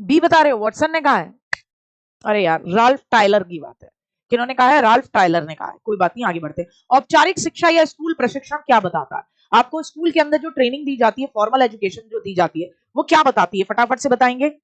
B बता रहे हो, वॉटसन ने कहा है। अरे यार, राल्फ टायलर की बात है। किन्होंने कहा है? राल्फ टायलर ने कहा है। कोई बात नहीं, आगे बढ़ते हैं। औपचारिक शिक्षा या स्कूल प्रशिक्षण क्या बताता है? आपको स्कूल के अंदर जो ट्रेनिंग दी जाती है, फॉर्मल एजुकेशन जो दी जाती है, वो क्या बताती है? फटाफट से बताएंगे।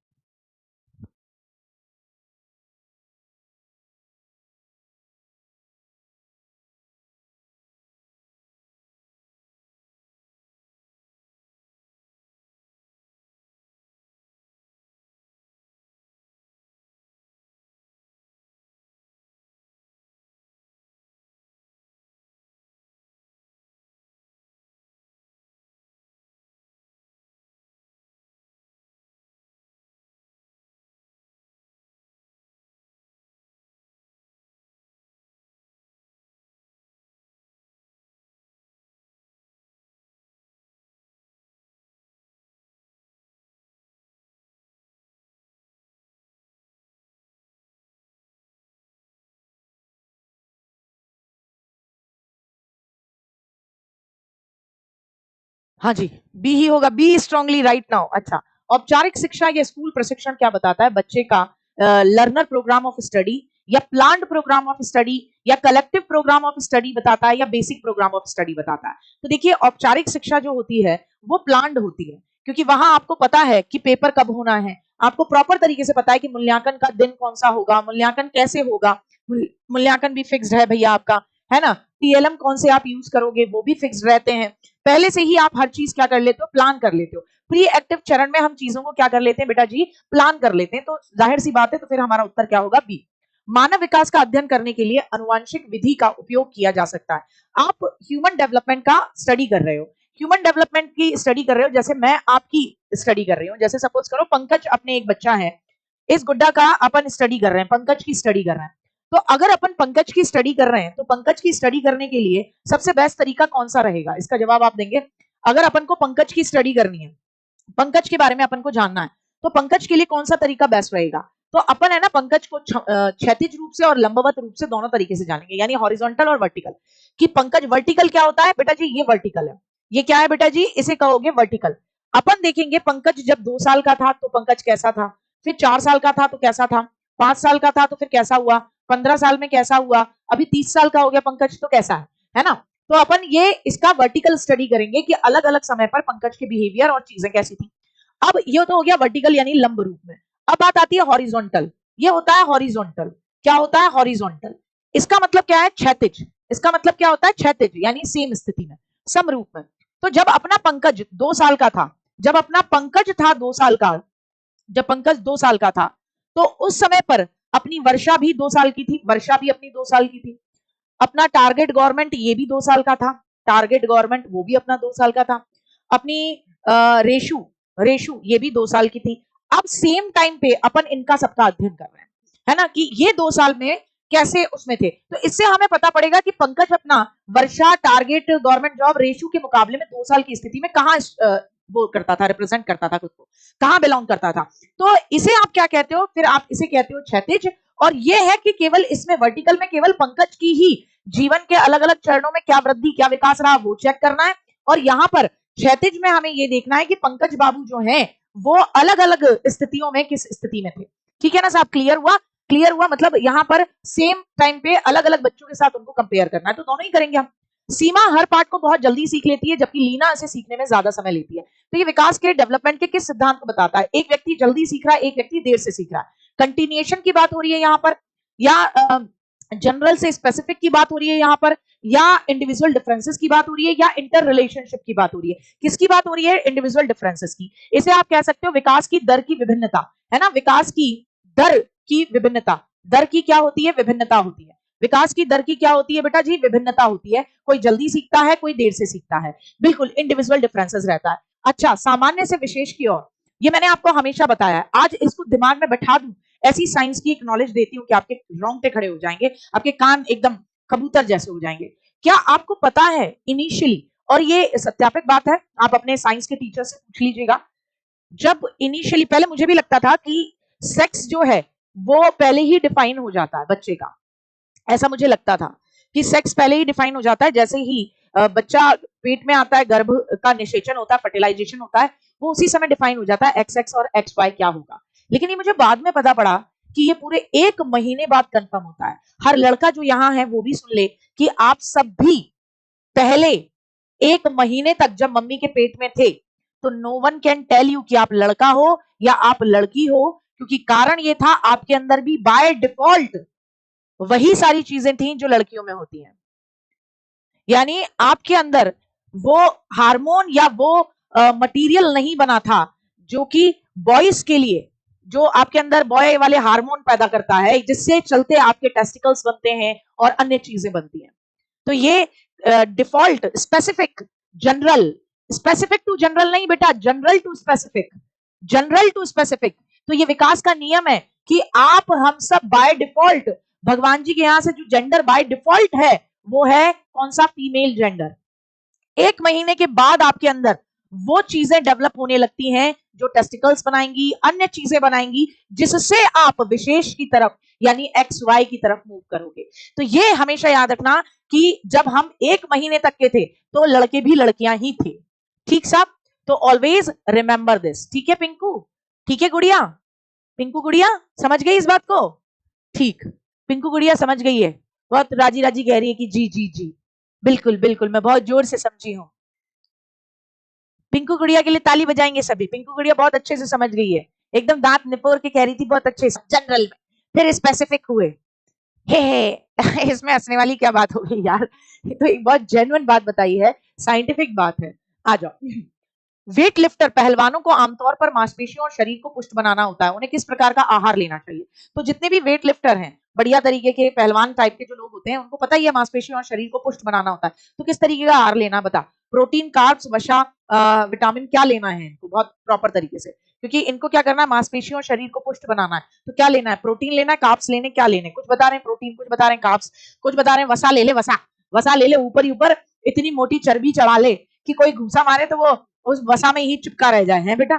हाँ जी, बी ही होगा। Be strongly right now. अच्छा, औपचारिक शिक्षा या स्कूल प्रशिक्षण क्या बताता है? बच्चे का लर्नर प्रोग्राम ऑफ स्टडी, या प्लान्ड प्रोग्राम ऑफ स्टडी, या कलेक्टिव प्रोग्राम ऑफ स्टडी बताता है, या बेसिक प्रोग्राम ऑफ स्टडी बताता है? तो देखिए, औपचारिक शिक्षा जो होती है वो प्लान्ड होती है, क्योंकि वहां आपको पता है कि पेपर कब होना है, आपको प्रॉपर तरीके से पता है कि मूल्यांकन का दिन कौन सा होगा, मूल्यांकन कैसे होगा। मूल्यांकन भी फिक्स्ड है भैया आपका, है ना। टीएलएम कौन से आप यूज करोगे वो भी फिक्स्ड रहते हैं। पहले से ही आप हर चीज क्या कर लेते हो? प्लान कर लेते हो। प्री एक्टिव चरण में हम चीजों को क्या कर लेते हैं बेटा जी? प्लान कर लेते हैं। तो जाहिर सी बात है, तो फिर हमारा उत्तर क्या होगा? बी। मानव विकास का अध्ययन करने के लिए अनुवांशिक विधि का उपयोग किया जा सकता है। आप ह्यूमन डेवलपमेंट का स्टडी कर रहे हो, ह्यूमन डेवलपमेंट की स्टडी कर रहे हो, जैसे मैं आपकी स्टडी कर रही हूँ। जैसे सपोज करो पंकज अपने एक बच्चा है, इस गुड्डा का अपन स्टडी कर रहे हैं, पंकज की स्टडी कर रहे हैं। तो अगर अपन पंकज की स्टडी कर रहे हैं, तो पंकज की स्टडी करने के लिए सबसे बेस्ट तरीका कौन सा रहेगा? इसका जवाब आप देंगे। अगर अपन को पंकज की स्टडी करनी है, पंकज के बारे में अपन को जानना है, तो पंकज के लिए कौन सा तरीका बेस्ट रहेगा? तो अपन है ना, पंकज को क्षैतिज रूप से और लंबवत रूप से दोनों तरीके से जानेंगे, यानी हॉरिजॉन्टल और वर्टिकल। कि पंकज वर्टिकल क्या होता है बेटा जी? ये वर्टिकल है। ये क्या है बेटा जी? इसे कहोगे वर्टिकल। अपन देखेंगे पंकज जब 2 साल का था तो पंकज कैसा था, फिर 4 साल का था तो कैसा था, 5 साल का था तो फिर कैसा हुआ, 15 साल में कैसा हुआ, अभी 30 साल का हो गया पंकज तो कैसा है ना। तो अपन ये इसका वर्टिकल स्टडी करेंगे कि अलग अलग समय पर पंकज के बिहेवियर और चीजें कैसी थी। अब ये तो हो गया वर्टिकल यानी लंब रूप में। अब बात आती है हॉरिजॉन्टल। ये होता है हॉरिजॉन्टल। क्या होता है? हॉरिजॉन्टल। इसका मतलब क्या है? क्षैतिज। इसका मतलब क्या होता है? क्षैतिज यानी सेम स्थिति में, समरूप में। तो जब अपना पंकज 2 साल का था, जब अपना पंकज था 2 साल का, जब पंकज 2 साल का था, तो उस समय पर अपनी वर्षा भी 2 साल की थी, वर्षा भी अपनी 2 साल की थी। अपना टारगेट गवर्नमेंट ये भी 2 साल का था, टारगेट गवर्नमेंट वो भी अपना 2 साल का था। अपनी रेशु, रेशु ये भी 2 साल की थी। अब सेम टाइम पे अपन इनका सबका अध्ययन कर रहे हैं, है ना, कि ये 2 साल में कैसे उसमें थे। तो इससे हमें पता पड़ेगा कि पंकज अपना वर्षा, टारगेट गवर्नमेंट जॉब, रेशु के मुकाबले में 2 साल की स्थिति में कहाँ वो करता था, रिप्रेजेंट करता था खुद को, कहाँ बिलोंग करता था। तो इसे आप क्या कहते हो? फिर आप इसे कहते हो क्षैतिज। और ये है कि केवल इसमें वर्टिकल में केवल पंकज की ही जीवन के अलग अलग चरणों में क्या वृद्धि, क्या विकास रहा वो चेक करना है। और यहाँ पर क्षैतिज में हमें ये देखना है कि पंकज बाबू जो हैं वो अलग अलग स्थितियों में किस स्थिति में थे। ठीक है ना साहब? क्लियर हुआ? क्लियर हुआ मतलब यहाँ पर सेम टाइम पे अलग अलग बच्चों के साथ उनको कंपेयर करना है, तो दोनों ही करेंगे हम। सीमा हर पार्ट को बहुत जल्दी सीख लेती है, जबकि लीना इसे सीखने में ज्यादा समय लेती है। तो ये विकास के डेवलपमेंट के किस सिद्धांत को बताता है? एक व्यक्ति जल्दी सीख रहा है, एक व्यक्ति देर से सीख रहा है। कंटिन्यूएशन की बात हो रही है यहाँ पर, या जनरल से स्पेसिफिक की बात हो रही है यहाँ पर, या इंडिविजुअल डिफरेंसेस की बात हो रही है, या इंटर रिलेशनशिप की बात हो रही है? किसकी बात हो रही है? इंडिविजुअल डिफरेंसेस की। इसे आप कह सकते हो विकास की दर की विभिन्नता, है ना। विकास की दर की विभिन्नता, दर की क्या होती है? विभिन्नता होती है। विकास की दर की क्या होती है बेटा जी? विभिन्नता होती है। कोई जल्दी सीखता है, कोई देर से सीखता है, बिल्कुल इंडिविजुअल डिफरेंसेस रहता है। अच्छा, सामान्य से विशेष की ओर, ये मैंने आपको हमेशा बताया है, आज इसको दिमाग में बैठा दूं, ऐसी साइंस की एक नॉलेज देती हूँ कि आपके रोंगटे खड़े हो जाएंगे, आपके कान एकदम कबूतर जैसे हो जाएंगे। क्या आपको पता है इनिशियली, और ये सत्यापित बात है, आप अपने साइंस के टीचर से पूछ लीजिएगा, जब इनिशियली, पहले मुझे भी लगता था कि सेक्स जो है वो पहले ही डिफाइन हो जाता है बच्चे का, ऐसा मुझे लगता था कि सेक्स पहले ही डिफाइन हो जाता है, जैसे ही बच्चा पेट में आता है, गर्भ का निषेचन होता है, फर्टिलाइजेशन होता है, वो उसी समय डिफाइन हो जाता है एक्स एक्स और एक्स वाई क्या होगा। लेकिन ये मुझे बाद में पता पड़ा कि ये पूरे 1 महीने बाद कंफर्म होता है। हर लड़का जो यहाँ है वो भी सुन ले कि आप सब भी पहले 1 महीने तक जब मम्मी के पेट में थे तो no one can tell you कि आप लड़का हो या आप लड़की हो, क्योंकि कारण ये था आपके अंदर भी बाय डिफॉल्ट वही सारी चीजें थी जो लड़कियों में होती हैं। यानी आपके अंदर वो हार्मोन या वो मटेरियल नहीं बना था जो कि बॉयज के लिए, जो आपके अंदर बॉय वाले हार्मोन पैदा करता है जिससे चलते आपके टेस्टिकल्स बनते हैं और अन्य चीजें बनती हैं। तो ये default specific general, specific to general नहीं बेटा, general to specific, general to specific. तो ये विकास का नियम है कि आप हम सब बाय डिफॉल्ट, भगवान जी के यहां से जो जेंडर बाय डिफॉल्ट है वो है कौन सा, फीमेल जेंडर। 1 महीने के बाद आपके अंदर वो चीजें डेवलप होने लगती हैं जो टेस्टिकल्स बनाएंगी, अन्य चीजें बनाएंगी, जिससे आप विशेष की तरफ यानी एक्स वाई की तरफ मूव करोगे। तो ये हमेशा याद रखना कि जब हम 1 महीने तक के थे तो लड़के भी लड़कियां ही थे। ठीक साहब, तो ऑलवेज रिमेंबर दिस। ठीक है पिंकू, ठीक है गुड़िया, पिंकू गुड़िया समझ गई इस बात को? ठीक, पिंकू गुड़िया समझ गई है, बहुत राजी राजी कह रही है कि जी जी जी, बिल्कुल बिल्कुल, मैं बहुत जोर से समझी हूँ। पिंकू गुड़िया के लिए ताली बजाएंगे सभी। पिंकू गुड़िया बहुत अच्छे से समझ गई है, एकदम दांत निपोर के कह रही थी बहुत अच्छे से जनरल में, फिर स्पेसिफिक हुए। हे इसमें हंसने वाली क्या बात हो गई यार, ये तो एक बहुत जेन्युइन बात बताई है, साइंटिफिक बात है। आ जाओ। वेट लिफ्टर पहलवानों को आमतौर पर मांसपेशियों और शरीर को पुष्ट बनाना होता है, उन्हें किस प्रकार का आहार लेना चाहिए? तो जितने भी वेट लिफ्टर हैं, बढ़िया तरीके के पहलवान टाइप के जो लोग होते हैं, उनको पता ही है मांसपेशियों और शरीर को पुष्ट बनाना होता है। तो किस तरीके का आहार लेना, बता। प्रोटीन, कार्ब्स, वसा, विटामिन क्या लेना है इनको बहुत प्रॉपर तरीके से, क्योंकि इनको क्या करना है, मांसपेशियों और शरीर को पुष्ट बनाना है। तो क्या लेना है, प्रोटीन लेना है, कार्ब्स लेने, क्या लेने, कुछ बता रहे हैं प्रोटीन, कुछ बता रहे हैं कार्ब्स, कुछ बता रहे हैं वसा ले ले, वसा वसा ले ले, ऊपर ही ऊपर इतनी मोटी चर्बी चढ़ा ले कि कोई घूसा मारे तो वो उस वसा में ही चिपका रह जाए, है बेटा,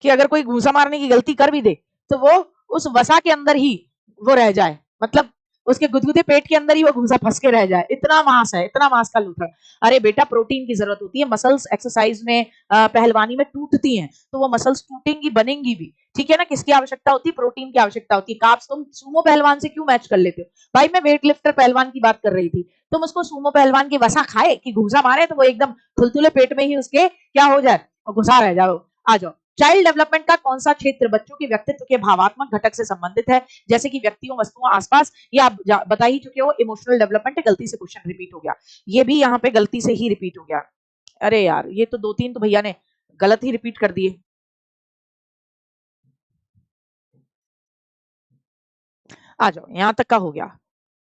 कि अगर कोई घूसा मारने की गलती कर भी दे तो वो उस वसा के अंदर ही वो रह जाए, मतलब उसके गुदगुदे पेट के अंदर ही वो घूसा फंस के रह जाए, इतना मांस है, इतना मांस का लूथड़। अरे बेटा प्रोटीन की जरूरत होती है, मसल्स एक्सरसाइज में पहलवानी में टूटती हैं, तो वो मसल्स टूटेंगी बनेंगी भी, ठीक है ना। किसकी आवश्यकता होती है, प्रोटीन की आवश्यकता होती है। कार्ब्स तुम सूमो पहलवान से क्यों मैच कर लेते हो भाई, मैं वेट लिफ्टर पहलवान की बात कर रही थी, तुम उसको सूमो पहलवान की वसा खाए कि घूसा मारे तो वो एकदम थुलथुले पेट में ही उसके क्या हो जाए और घुसा रह जाओ। आ जाओ। चाइल्ड डेवलपमेंट का कौन सा क्षेत्र बच्चों के व्यक्तित्व के भावात्मक घटक से संबंधित है, जैसे कि व्यक्तियों, वस्तुओं, आसपास, ये आप बता ही चुके हो। इमोशनल डेवलपमेंट है, गलती से क्वेश्चन रिपीट हो गया, ये भी यहाँ पे गलती से ही रिपीट हो गया। अरे यार ये तो 2-3 तो भैया ने गलत ही रिपीट कर दिए। आ जाओ, यहां तक का हो गया,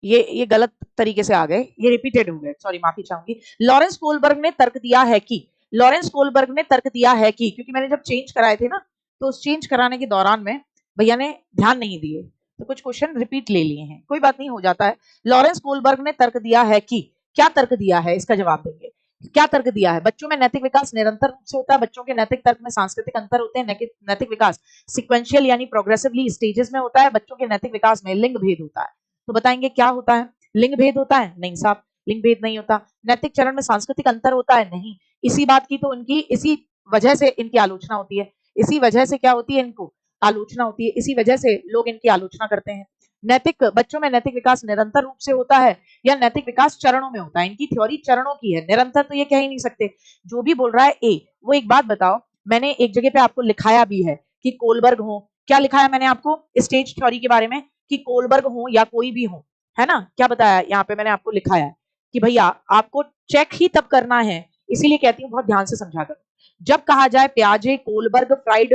ये गलत तरीके से आ गए, ये रिपीटेड हो गए, सॉरी माफी चाहूंगी। लॉरेंस कोलबर्ग ने तर्क दिया है कि, लॉरेंस कोलबर्ग ने तर्क दिया है कि, क्योंकि मैंने जब चेंज कराए थे ना, तो उस चेंज कराने के दौरान में भैया ने ध्यान नहीं दिए, तो कुछ क्वेश्चन रिपीट ले लिए हैं, कोई बात नहीं, हो जाता है। लॉरेंस कोलबर्ग ने तर्क दिया है कि, क्या तर्क दिया है इसका जवाब देंगे। क्या तर्क दिया है, बच्चों में नैतिक विकास निरंतर रूप से होता है, बच्चों के नैतिक तर्क में सांस्कृतिक अंतर होते हैं, नैतिक विकास सिक्वेंशियल यानी प्रोग्रेसिवली स्टेजेस में होता है, बच्चों के नैतिक विकास में लिंग भेद होता है। तो बताएंगे क्या होता है, लिंग भेद होता है, नहीं साहब लिंग भेद नहीं होता। नैतिक चरण में सांस्कृतिक अंतर होता है, नहीं। इसी बात की तो उनकी, इसी वजह से इनकी आलोचना होती है, इसी वजह से क्या होती है, इनको आलोचना होती है, इसी वजह से लोग इनकी आलोचना करते हैं। नैतिक, बच्चों में नैतिक विकास निरंतर रूप से होता है या नैतिक विकास चरणों में होता है, इनकी थ्योरी चरणों की है, निरंतर तो ये कह ही नहीं सकते। जो भी बोल रहा है ए, वो एक बात बताओ, मैंने एक जगह पे आपको लिखाया भी है कि कोलबर्ग हो, क्या लिखाया मैंने आपको स्टेज थ्योरी के बारे में, कि कोलबर्ग हो या कोई भी हो, है ना, क्या बताया यहाँ पे मैंने आपको लिखाया है कि भैया आपको चेक ही तब करना है, इसीलिए कहती हूँ बहुत ध्यान से समझा करो, जब कहा जाए प्याजे, कोलबर्ग, फ्राइड,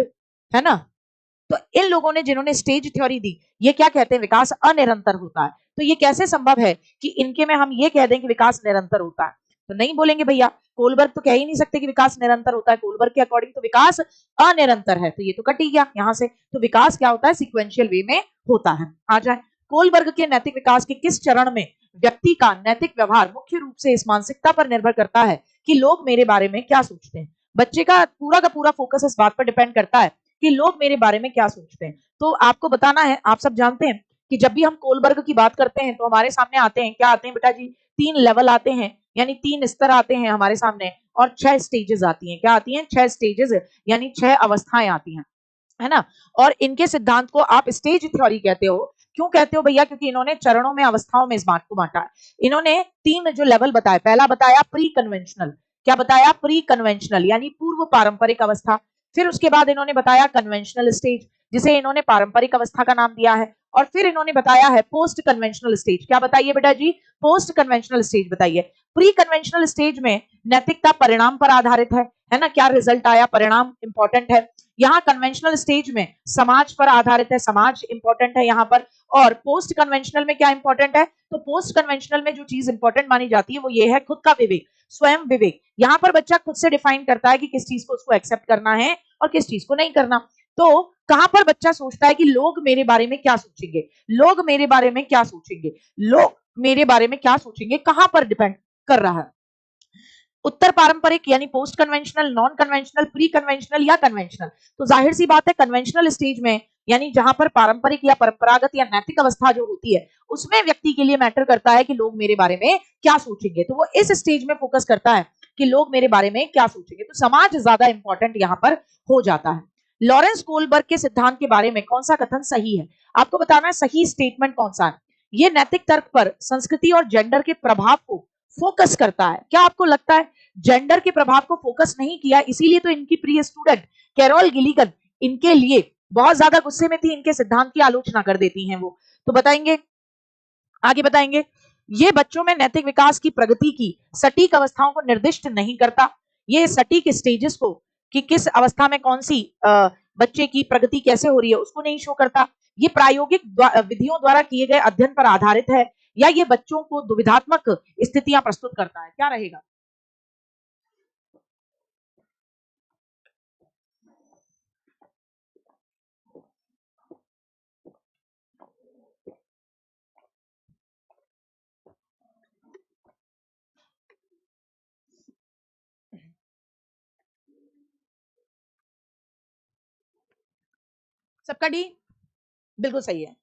है ना, तो इन लोगों ने जिन्होंने स्टेज थ्योरी दी, ये क्या कहते हैं, विकास अनिरंतर होता है। तो ये कैसे संभव है कि इनके में हम ये कह दें कि विकास निरंतर होता है, तो नहीं बोलेंगे भैया, कोलबर्ग तो कह ही नहीं सकते कि विकास निरंतर होता है, कोलबर्ग के अकॉर्डिंग तो विकास अनिरंतर है, तो ये तो कट ही गया यहाँ से। तो विकास क्या होता है, सिक्वेंशियल वे में होता है। आ जाए, कोलबर्ग के नैतिक विकास के किस चरण में व्यक्ति का नैतिक व्यवहार मुख्य रूप से इस मानसिकता पर निर्भर करता है कि लोग मेरे बारे में क्या सोचते हैं। बच्चे का पूरा फोकस इस बात पर डिपेंड करता है कि लोग मेरे बारे में क्या सोचते हैं। तो आपको बताना है, आप सब जानते हैं कि जब भी हम कोलबर्ग की बात करते हैं तो हमारे सामने आते हैं, क्या आते हैं बेटा जी, 3 लेवल आते हैं, यानी 3 स्तर आते हैं हमारे सामने, और 6 स्टेजेस आती हैं। क्या आती हैं, 6 स्टेजेस, यानी 6 अवस्थाएं आती हैं। है ना। और इनके सिद्धांत को आप स्टेज थ्योरी कहते हो। क्यों कहते हो भैया? क्योंकि इन्होंने चरणों में, अवस्थाओं में इस बात को बांटा है। इन्होंने 3 जो लेवल बताए, पहला बताया प्री कन्वेंशनल। क्या बताया? प्री कन्वेंशनल यानी पूर्व पारंपरिक अवस्था। फिर उसके बाद इन्होंने बताया कन्वेंशनल स्टेज, जिसे इन्होंने पारंपरिक अवस्था का नाम दिया है। और फिर इन्होंने बताया है पोस्ट कन्वेंशनल स्टेज। क्या बताइए बेटा जी? पोस्ट कन्वेंशनल स्टेज बताइए। प्री कन्वेंशनल स्टेज में नैतिकता परिणाम पर आधारित है ना, क्या रिजल्ट आया, परिणाम इंपॉर्टेंट है। यहाँ कन्वेंशनल स्टेज में समाज पर आधारित है, समाज इंपॉर्टेंट है यहाँ पर। और पोस्ट कन्वेंशनल में क्या इंपॉर्टेंट है? तो पोस्ट कन्वेंशनल में जो चीज इंपॉर्टेंट मानी जाती है वो ये है खुद का विवेक, स्वयं विवेक। यहाँ पर बच्चा खुद से डिफाइन करता है कि किस चीज को उसको एक्सेप्ट करना है और किस चीज को नहीं करना। तो कहां पर बच्चा सोचता है कि लोग मेरे बारे में क्या सोचेंगे, लोग मेरे बारे में क्या सोचेंगे, लोग मेरे बारे में क्या सोचेंगे, कहां पर डिपेंड कर रहा है? उत्तर पारंपरिक यानी post conventional, non conventional, pre conventional या कन्वेंशनल। तो जाहिर सी बात है कन्वेंशनल स्टेज में, यानी जहां पर पारंपरिक या परंपरागत या नैतिक अवस्था जो होती है, उसमें व्यक्ति के लिए मैटर करता है कि लोग मेरे बारे में क्या सोचेंगे। तो वो इस स्टेज में फोकस करता है कि लोग मेरे बारे में क्या सोचेंगे। तो समाज ज्यादा इंपॉर्टेंट यहाँ पर हो जाता है। लॉरेंस कोलबर्ग के सिद्धांत के बारे में कौन सा कथन सही है? आपको बताना है सही स्टेटमेंट कौन सा है। ये नैतिक तर्क पर संस्कृति और जेंडर के प्रभाव को फोकस करता है। क्या आपको लगता है जेंडर के प्रभाव को फोकस नहीं किया, इसीलिए तो इनकी प्रिय स्टूडेंट कैरोल गिलिगन इनके लिए बहुत ज्यादा गुस्से में थी, इनके सिद्धांत की आलोचना कर देती हैं वो। तो बताएंगे, आगे बताएंगे। ये बच्चों में नैतिक विकास की प्रगति की सटीक अवस्थाओं को निर्दिष्ट नहीं करता। ये सटीक स्टेजेस को, कि किस अवस्था में कौन सी बच्चे की प्रगति कैसे हो रही है, उसको नहीं शो करता। ये प्रायोगिक विधियों द्वारा किए गए अध्ययन पर आधारित है, या ये बच्चों को दुविधात्मक स्थितियां प्रस्तुत करता है? क्या रहेगा? सबका डी बिल्कुल सही है।